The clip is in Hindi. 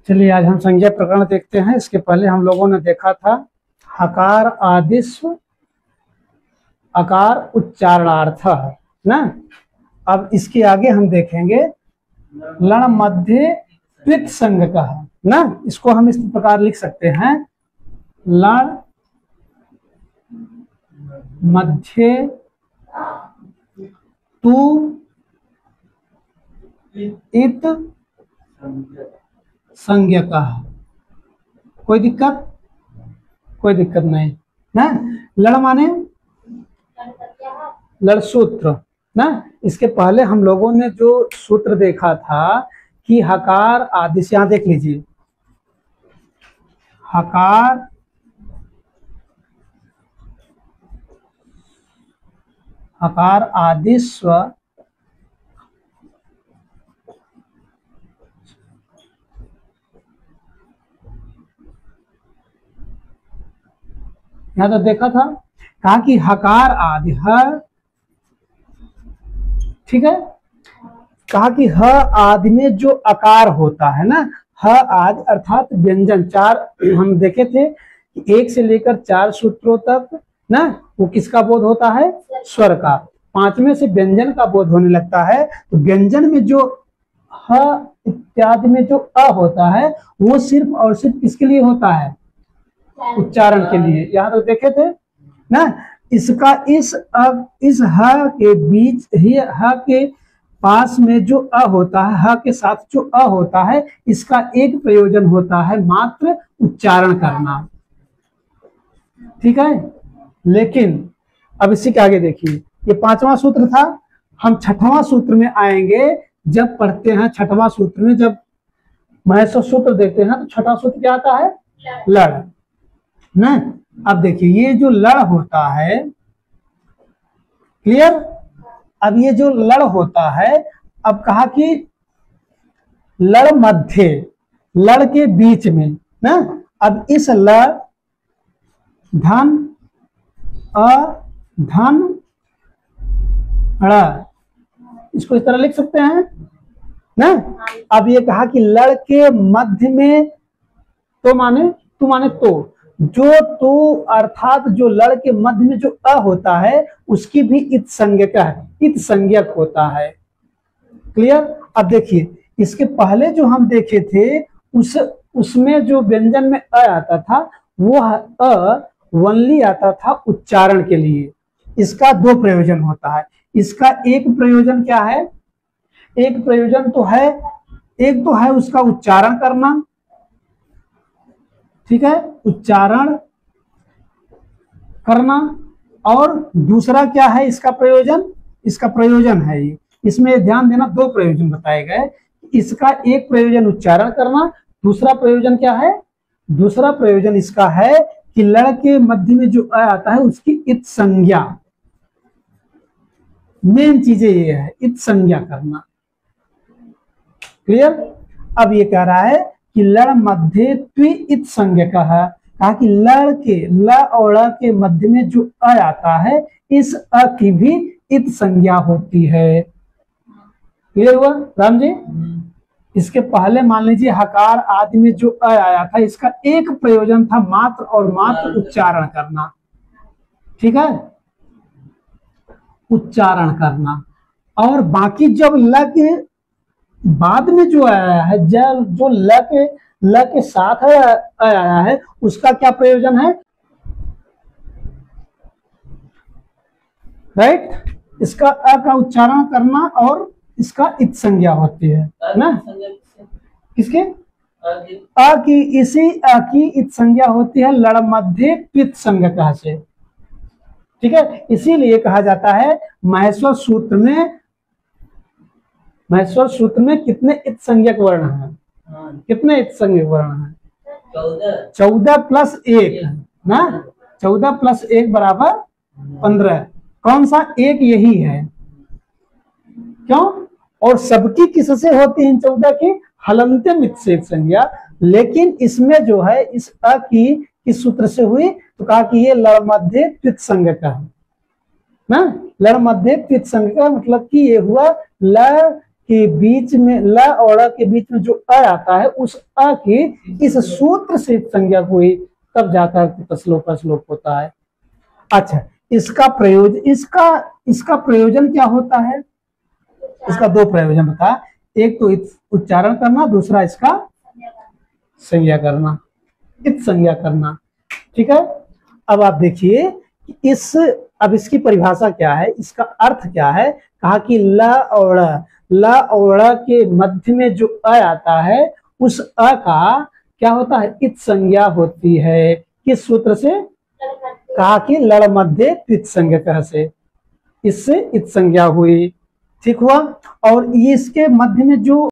चलिए आज हम संज्ञा प्रकरण देखते हैं। इसके पहले हम लोगों ने देखा था हकार आदिस्व अकार उच्चारणार्थ ना। अब इसके आगे हम देखेंगे लण मध्य त्वित संज्ञ का ना। इसको हम इस प्रकार लिख सकते हैं, लण मध्य तु इत संज्ञा का। कोई दिक्कत? कोई दिक्कत नहीं ना। लड़ माने लड़ सूत्र ना। इसके पहले हम लोगों ने जो सूत्र देखा था कि हकार आदि से, यहां देख लीजिए, हकार हकार आदिस्व यहां तो देखा था, कहा कि हकार आदि ठीक है। कहा कि ह आदि में जो आकार होता है ना, ह आदि अर्थात व्यंजन, चार हम देखे थे कि 1 से लेकर 4 सूत्रों तक ना, वो किसका बोध होता है? स्वर का। 5वें से व्यंजन का बोध होने लगता है। तो व्यंजन में जो ह इत्यादि में जो अ होता है वो सिर्फ और सिर्फ किसके लिए होता है? उच्चारण के लिए। यहाँ तो देखे थे ना। इसका इस ह के बीच ही, ह के पास में जो अ होता है, ह के साथ जो अ होता है, इसका एक प्रयोजन होता है मात्र उच्चारण करना। ठीक है। लेकिन अब इसी के आगे देखिए, ये 5वां सूत्र था। हम 6वां सूत्र में आएंगे। जब पढ़ते हैं 6वां सूत्र में, जब महेश्वर सूत्र देखते हैं तो 6वां सूत्र क्या आता है? लड़ ना। अब देखिए ये जो लड़ होता है, क्लियर? अब ये जो लड़ होता है, अब कहा कि लड़ मध्य, लड़ के बीच में ना। अब इस लड़ धन अ धन ड़, इसको इस तरह लिख सकते हैं ना। अब ये कहा कि लड़ के मध्य में तो माने तू, माने तो, जो तो अर्थात जो लड़ के मध्य में जो अ होता है उसकी भी इत संज्ञक है, इत संज्ञक होता है। क्लियर? अब देखिए इसके पहले जो हम देखे थे उसमें जो व्यंजन में अ आता था वो अ वनली आता था उच्चारण के लिए। इसका 2 प्रयोजन होता है। इसका एक प्रयोजन क्या है? एक प्रयोजन तो है, एक तो है उसका उच्चारण करना, ठीक है, उच्चारण करना। और दूसरा क्या है इसका प्रयोजन? इसका प्रयोजन है ये, इसमें ध्यान देना, 2 प्रयोजन बताए गए। इसका एक प्रयोजन उच्चारण करना, दूसरा प्रयोजन क्या है? दूसरा प्रयोजन इसका है कि लड़ के मध्य में जो अ आता है उसकी इत संज्ञा। मेन चीजें ये है, इत संज्ञा करना। क्लियर? अब ये कह रहा है कि लड़ मध्य त्वि इत संज्ञक है। कहा कि लड़ के, ल और ड़ के मध्य में जो अ आता है, इस अ की भी इत संज्ञा होती है। क्लियर हुआ राम जी? इसके पहले मान लीजिए हकार आदि में जो अ आया था, इसका एक प्रयोजन था मात्र और मात्र उच्चारण करना। ठीक है, उच्चारण करना। और बाकी जब ल के बाद में जो आया है, जो ल के साथ आया है, उसका क्या प्रयोजन है? राइट? इसका अ का उच्चारण करना और इसका इत संज्ञा होती है ना। किसके? अ की, इसी अ की इत संज्ञा होती है लड़ मध्य त्वित संज्ञक से। ठीक है, इसीलिए कहा जाता है महेश्वर सूत्र में कितने इत संज्ञक वर्ण हैं? कितने इत संज्ञक वर्ण हैं? 14 प्लस 1 ना। 14 प्लस 1 बराबर 15। कौन सा? एक यही है। क्यों? और सबकी किससे होती है? 14 की हलंत्यम इत से संज्ञा। लेकिन इसमें जो है इस अ की किस सूत्र से हुई? तो कहा कि ये लड़ मध्य त्वित संज्ञक है ना। लड़ मध्य त्वित संज्ञक मतलब कि ये हुआ ल के बीच में ल और अ के बीच में जो अ आता है उस अ की इस सूत्र से इत संज्ञा हुई, तब जाकर तसलोक का श्लोक होता है। अच्छा, इसका प्रयोजन क्या होता है? इसका दो प्रयोजन बता, एक तो उच्चारण करना, दूसरा इसका संज्ञा करना, इत संज्ञा करना। ठीक है, अब आप देखिए अब इसकी परिभाषा क्या है, इसका अर्थ क्या है। कहा कि ल और के मध्य में जो अ आता है उस अ का क्या होता है? इत संज्ञा होती है। किस सूत्र से? कहा कि लड़ मध्य त्वित संज्ञक से, इससे इत संज्ञा हुई। ठीक हुआ। और इसके मध्य में जो